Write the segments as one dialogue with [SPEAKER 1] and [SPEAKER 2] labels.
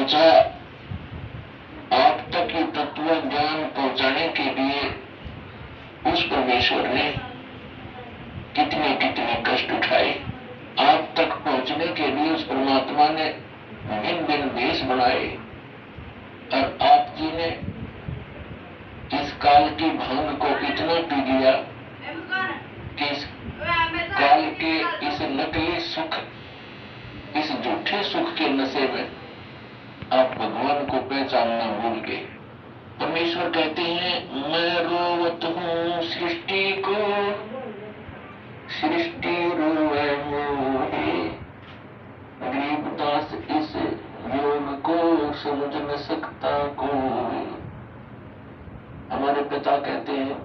[SPEAKER 1] पहुंचाया। आप तक ये तत्व ज्ञान पहुंचाने के लिए उस परमेश्वर ने कितने कितने कष्ट उठाए। आप तक पहुंचने के लिए उस परमात्मा ने भिन्न भिन्न वेश बनाए, और आप जी ने इस काल की भांग को इतना पी लिया कि इस काल के इस नकली सुख, इस झूठे सुख के नशे में आप भगवान को पहचानना भूल गए। परमेश्वर कहते हैं, मैं रोवत हूं सृष्टि को, सृष्टि रोए मोहे। गरीबदास इस योग को समझ न सकता कोई। हमारे पिता कहते हैं,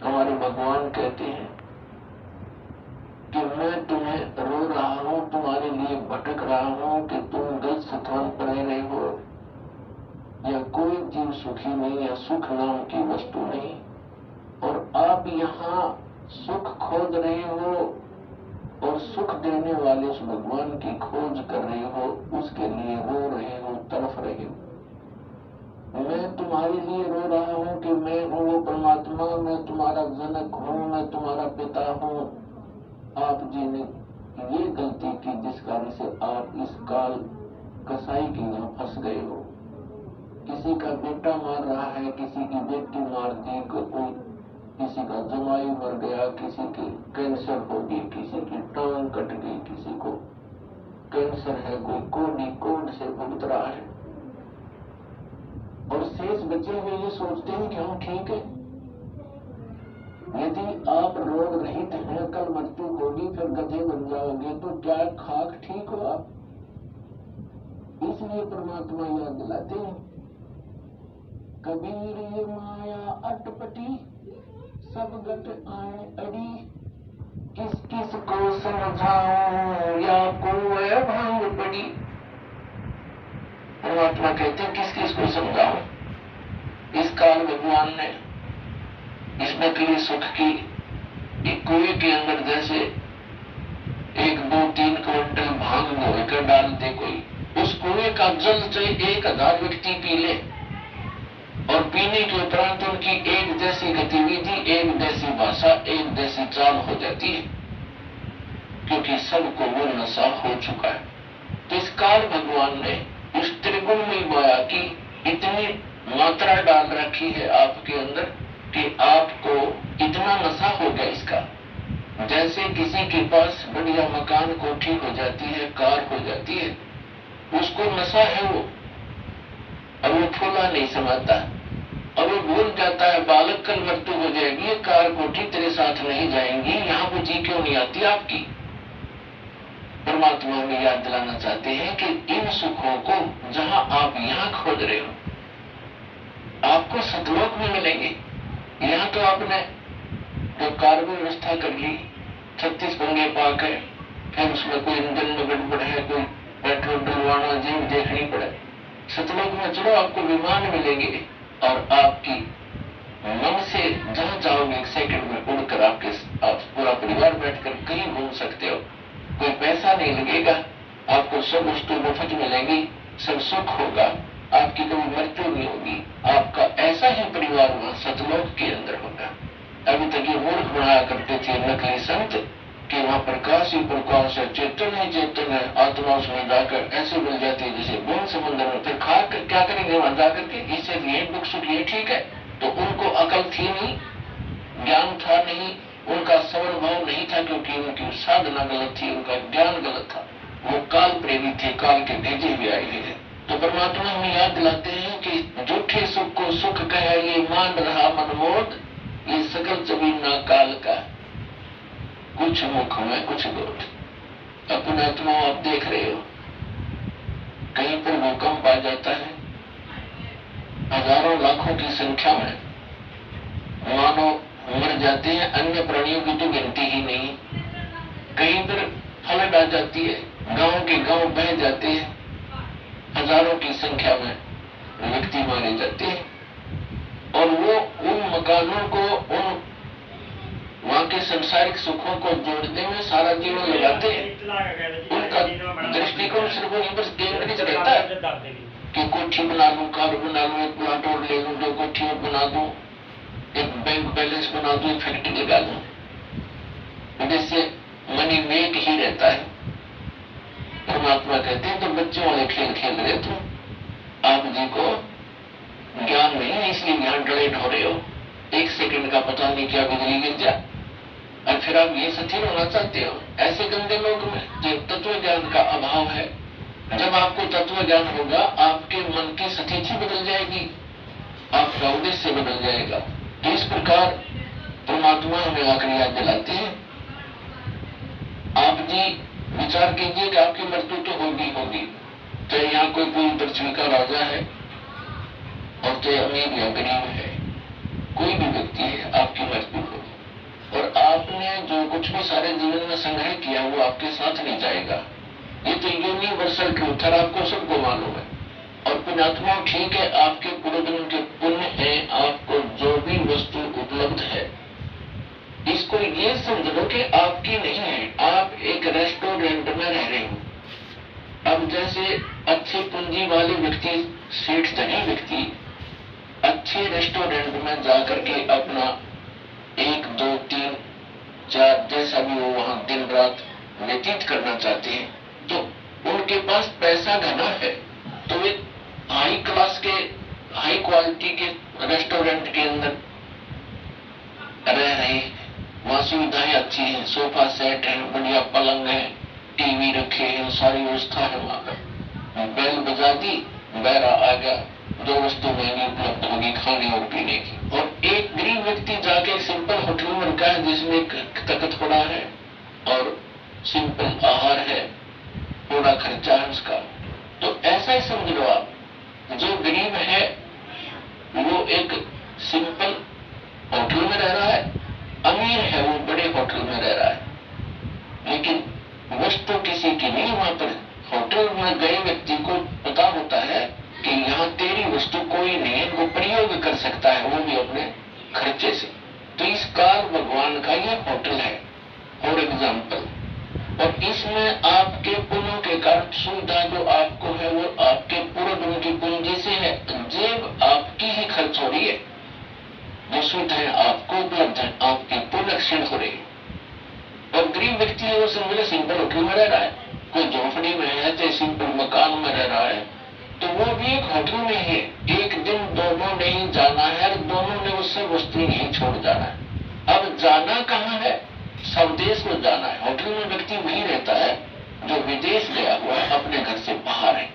[SPEAKER 1] हमारे भगवान कहते हैं कि मैं तुम्हें रो रहा हूं, तुम्हारे लिए भटक रहा हूं कि तुम गलत स्थान पर रहे हो, या कोई जीव सुखी नहीं, या सुख नाम की वस्तु नहीं, और आप यहाँ सुख खोज रहे हो और सुख देने वाले उस भगवान की खोज कर रहे हो, उसके लिए रो रहे हो, तड़फ रहे हो। मैं तुम्हारे लिए रो रहा हूं कि मैं हूं वो परमात्मा, मैं तुम्हारा जनक हूं, मैं तुम्हारा पिता हूं। आप जी ने ये गलती की जिस कारण से आप इस काल कसाई की यहाँ फंस गए हो। किसी का बेटा मार रहा है, किसी की बेटी मार दी, कोई किसी का जमाई मर गया, किसी की कैंसर हो गई, किसी की टांग कट गई, किसी को कैंसर है, कोई कोड से भुगत रहा है, और शेष बचे हुए ये सोचते हैं कि हम ठीक है। यदि आप रोग रहित हैं, कल मृत्यु होगी, फिर गधे बन जाओगे, तो क्या खाक ठीक हो आप? इसलिए परमात्मा याद दिलाते हैं, कबीर ये माया अटपटी, सब गट आए अड़ी, किस किस को समझाऊं या को भांग पड़ी। परमात्मा कहते हैं, किस किस को समझाऊं। इस काल भगवान ने इस नकली सुख की एक कुएं के अंदर जैसे 1-2-3 क्विंटल भांग घोल डाल दे कोई, उस कुएं का जल से 1000 व्यक्ति पी ले, और पीने के उपरांत उनकी एक जैसी गतिविधि, एक जैसी भाषा, एक जैसी चाल हो जाती है, क्योंकि सबको वो नशा हो चुका है। तो इस काल भगवान ने उस त्रिगुणमयी माया की इतनी मात्रा डाल रखी है आपके अंदर कि आपको इतना नशा हो गया इसका। जैसे किसी के पास बढ़िया मकान कोठी हो जाती है, कार हो जाती है, उसको नशा है वो, और वो फूला नहीं समाता, और वो भूल जाता है बालक कल मृत्यु हो जाएगी, ये कार कोठी तेरे साथ नहीं जाएंगी, यहाँ वो जी क्यों नहीं आती आपकी। परमात्मा में याद दिलाना चाहते हैं कि इन सुखों को जहां आप यहाँ खोज रहे हो, आपको सतलोक में मिलेंगे। यहाँ तो आपने जो कार्बन व्यवस्था कर ली, 36 पंगे पाक है, फिर उसमें कोई इंजन में गड़बड़ है, कोई पेट्रोल डलवाना, जीव देखनी पड़े। सतलोक में चलो आपको विमान मिलेंगे, और आपकी मन से जहां चाहोगे 1 सेकंड में उड़कर आप पूरा परिवार बैठकर कहीं घूम सकते हो। कोई पैसा नहीं लगेगा, आपको सब वस्तु मुफ्त मिलेंगी, सब सुख होगा, आपकी कभी मृत्यु नहीं होगी, आपका ऐसा ही परिवार वहां सतलोक के अंदर होगा। अभी तक ये मूर्ख बनाया करते थे नकली संत कि वहां प्रकाश ही प्रकाश है, चेतन ही चेतन है, आत्मा उसमें जाकर ऐसे मिल जाती है जैसे बूंद समुद्र में। फिर खा कर क्या करेंगे वहां जाकर के, इससे ये दुख सुख ये ठीक है। तो उनको अकल थी नहीं, ज्ञान था नहीं, उनका सवर्ण भाव नहीं था, क्योंकि उनकी साधना गलत थी, उनका ज्ञान गलत था, वो काल प्रेमी थे, काल के भेजे हुए आए हुए। तो परमात्मा हमें याद दिलाते हैं कि झूठे सुख को सुख कहे ये मान रहा मनमोद, ये सकल जमीना काल का, कुछ मुख में कुछ गोद। अपने आत्मा आप देख रहे हो, कहीं पर भूकंप आ जाता है, हजारों लाखों की संख्या में मानव मर जाते हैं, अन्य प्राणियों की तो गिनती ही नहीं। कहीं पर फ्लड आ जाती है, गांव के गांव बह जाते हैं, हजारों की संख्या में व्यक्ति मारे जाते हैं, और वो उन मकानों को, उन वहां के संसारिक सुखों को जोड़ने में सारा जीवन लगाते हैं। उनका दृष्टिकोण सिर्फ वहीं पर केंद्रित रहता है। कि कोठी बना लूं, कार बना लूं, एक प्लाट और ले लूं, 2 कोठी और बना दूं, एक बैंक बैलेंस बना दूं, एक फैक्ट्री लगा लूं, जिससे मनी मेक ही रहता है। परमात्मा कहते हैं तो बच्चों वाले खेल खेल रहे तुम, आप जी को ज्ञान नहीं है, इसलिए यहां डरे ढोरे हो। 1 सेकंड का पता नहीं क्या बिजली गिर जाए और फिर आप ये स्थिर होना चाहते हो। ऐसे गंदे लोग में जो तत्व ज्ञान का अभाव है, जब आपको तत्व ज्ञान होगा आपके मन की स्थिति बदल जाएगी, आपका उद्देश्य बदल जाएगा। तो इस प्रकार परमात्मा हमें आकर याद दिलाते हैं, आप जी विचार कीजिए कि आपकी मृत्यु तो होगी होगी, चाहे यहाँ कोई पूरी पृथ्वी का राजा है और चाहे अमीर या गरीब है, कोई भी व्यक्ति है, आपकी मृत्यु होगी। और आपने जो कुछ भी सारे जीवन में संग्रह किया वो आपके साथ नहीं जाएगा। ये तो यूनिवर्सल ट्रूथ है, आपको सबको मालूम है। और पुण्यात्मा ठीक है, आपके पूरे दिन के पुण्य है, आपको जो भी वस्तु उपलब्ध है इसको ये समझ लो कि आपकी नहीं है, आप एक रेस्टोरेंट में रह रहे हो। अब जैसे अच्छे पूंजी वाले व्यक्ति, सेठ धनी व्यक्ति अच्छे रेस्टोरेंट में जाकर के अपना 1, 2, 3, 4 जैसा भी वो वहां दिन रात व्यतीत करना चाहते हैं, तो उनके पास पैसा घना है, तो वे हाई क्लास के, हाई क्वालिटी के रेस्टोरेंट के अंदर रह रहे हैं। वहां सुविधाएं अच्छी हैं, सोफा सेट है, बढ़िया पलंग है, टीवी रखे हैं, सारी व्यवस्था है। वहां पर बेल बजा दी, बैरा आ गया, 2 वस्तु महंगी उपलब्ध होगी खाने और पीने की। और एक गरीब व्यक्ति जाके सिंपल होटल में रुका है जिसमें तख्त पड़ा है और सिंपल आहार है, थोड़ा खर्चा है उसका। तो ऐसा ही समझ लो आप, जो गरीब है वो एक सिंपल होटल में रह रहा है, अमीर है वो बड़े होटल में रह रहा है, लेकिन वस्तु किसी की नहीं। वहां पर होटल में गए व्यक्ति को पता होता है कि यहाँ तेरी वस्तु कोई नहीं है, वो प्रयोग कर सकता है, वो भी अपने खर्चे से। तो इस काल भगवान का ये होटल है फॉर एग्जाम्पल। और इसमें आपके पुण्यों के कारण सुविधा जो आपको है वो आपके पूर्व जन्म की पूंजी से है, जेब आपकी ही खर्च हो रही है, जो सुविधाएं आपको उपलब्ध है आपकी पुण्य क्षीण हो रही है। और गरीब व्यक्ति है वो सिंपल सिंपल होटल में रह रहा है, कोई झोपड़ी में है, चाहे सिंपल मकान में रह रहा है, तो वो भी एक होटल में है। एक दिन दोनों नहीं जाना है, दोनों ने उससे वस्तु नहीं छोड़ जाना है। अब जाना कहाँ है? स्वदेश में जाना है। होटल में व्यक्ति वही रहता है जो विदेश गया हुआ है, अपने घर से बाहर है।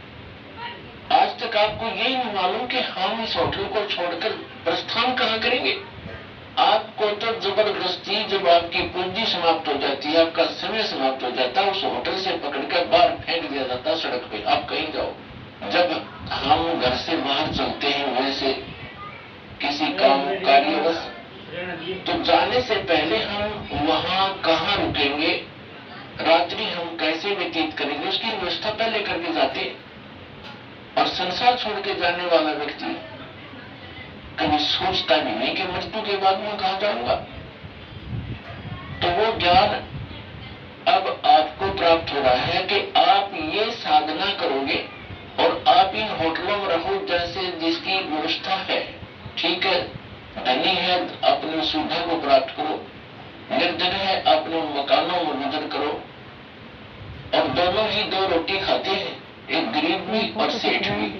[SPEAKER 1] आज तक आपको यही नहीं मालूम कि हम इस होटल को छोड़कर प्रस्थान कहाँ करेंगे। आपको तो जबरदस्ती जब आपकी पूंजी समाप्त हो जाती है, आपका समय समाप्त हो जाता है, उस होटल से पकड़कर बाहर फेंक दिया जाता है सड़क पे, आप कहीं जाओ। जब हम घर से बाहर चलते हैं वैसे किसी काम कार्यवश, तो जाने से पहले हम वहां कहाँ रुकेंगे, रात्रि हम कैसे व्यतीत करेंगे, उसकी व्यवस्था पहले करके जाते हैं। और संसार छोड़ के जाने वाला व्यक्ति कभी सोचता भी नहीं कि मृत्यु के बाद मैं कहां जाऊंगा। तो वो ज्ञान अब आपको प्राप्त हो रहा है कि आप ये साधना करोगे और आप इन होटलों में रहो जैसे जिसकी व्यवस्था है, ठीक है। धनी है अपनी सुविधा को प्राप्त करो, निर्धन है अपने मकानों में गुजर करो। और दोनों ही 2 रोटी खाते हैं, एक गरीब भी और सेठ भी।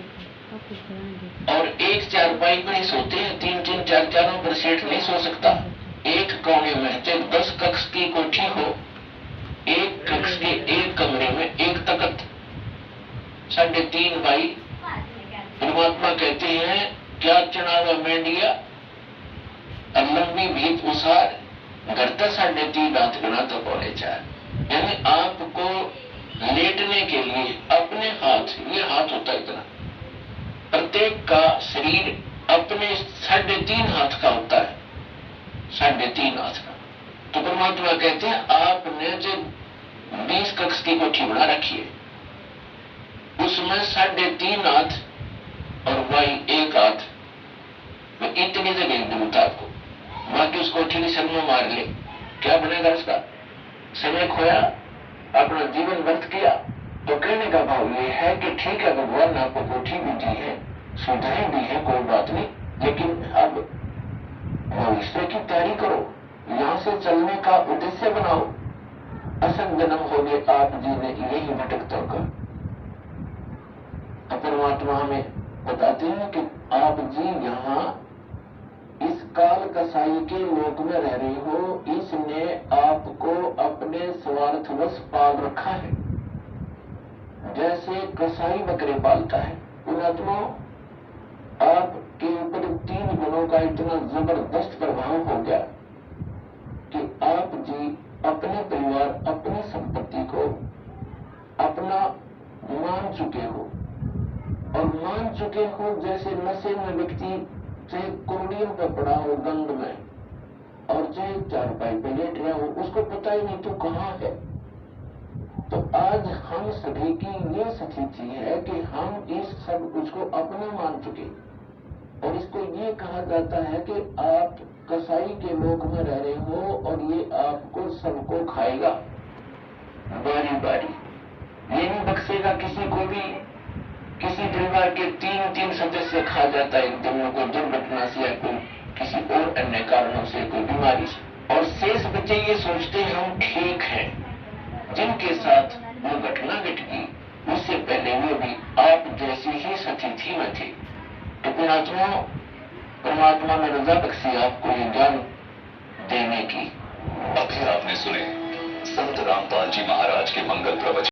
[SPEAKER 1] और एक चारपाई पर ही सोते हैं, 3-3, 4-4 पर सेठ नहीं सो सकता। एक कोने में चाहे 10 कक्ष की कोठी हो, एक कक्ष के एक कमरे में एक तख्त, 3.5 बाई। परमात्मा कहते हैं क्या चढ़ावा मेंढिया और लंबी भीत उसार, घर का 3.5 हाथ गणा तो पौने 4। यानी आपको लेटने के लिए अपने हाथ, ये हाथ होता है इतना, प्रत्येक का शरीर अपने 3.5 हाथ का होता है, 3.5 हाथ का। तो परमात्मा कहते हैं आपने जो 20 कक्ष की कोठी बना रखी है उसमें 3.5 हाथ और वाई 1 हाथ, तो इतनी जगह दूर आपको, बाकी उस कोठी की शर्मा मार ले, क्या बनेगा उसका? समय खोया, अपना जीवन व्यर्थ किया, तो कहने का भाव ये है कि ठीक है, भगवान ने आपको कोठी भी दी है, सुविधाएं दी है, कोई बात नहीं, लेकिन अब भविष्य की तैयारी करो, यहां से चलने का उद्देश्य बनाओ। असंग जन्म हो गए आप जी ने यही भटकता कर। परमात्मा हमें बताते हैं कि आप जी यहाँ इस काल कसाई के लोक में रह रहे हो, इसने आपको अपने स्वार्थवश पाल रखा है, जैसे कसाई बकरे पालता है। पुणात्मा, आपके ऊपर 3 गुणों का इतना जबरदस्त प्रभाव हो गया कि आप जी अपने परिवार, अपनी संपत्ति को अपना मान चुके हो, और मान चुके हो जैसे नशे में व्यक्ति चाहे कुर्डियों पर पड़ा हो गंद में, और चाहे चारपाई पे लेट रहा हो, उसको पता ही नहीं तो कहाँ है। तो आज हम सभी की ये स्थिति है कि हम इस सब कुछ को अपना मान चुके, और इसको ये कहा जाता है कि आप कसाई के लोक में रह रहे हो और ये आपको सबको खाएगा बारी बारी, ये नहीं बख्शेगा किसी को भी। किसी परिवार के 3 सदस्य खा जाता है एक दिन में, कोई दुर्घटना से या कोई किसी और अन्य कारणों से, कोई बीमारी से, और शेष बच्चे ये सोचते हैं हम ठीक हैं। जिनके साथ वो घटना घट गई उससे पहले वो भी आप जैसी ही स्थिति में थे। तो पुणात्मा, परमात्मा ने रजा बख्शी आपको ये ज्ञान देने की।
[SPEAKER 2] अभी आपने सुने संत रामपाल जी महाराज के मंगल प्रवचन।